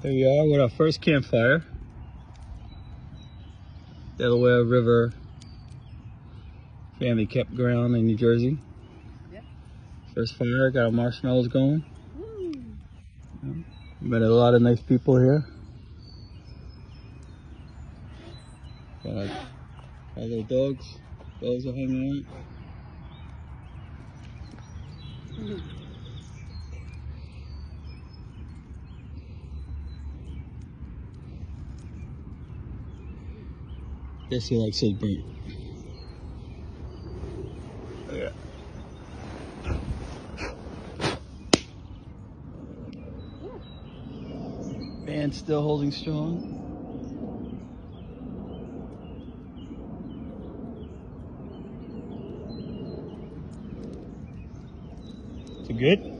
There we are with our first campfire. Delaware River Family Campground in New Jersey. First fire, got our marshmallows going. Met a lot of nice people here. Got our little dogs. Dogs are hanging out. Guess he likes his burnt. Yeah. Band's still holding strong. Is it good?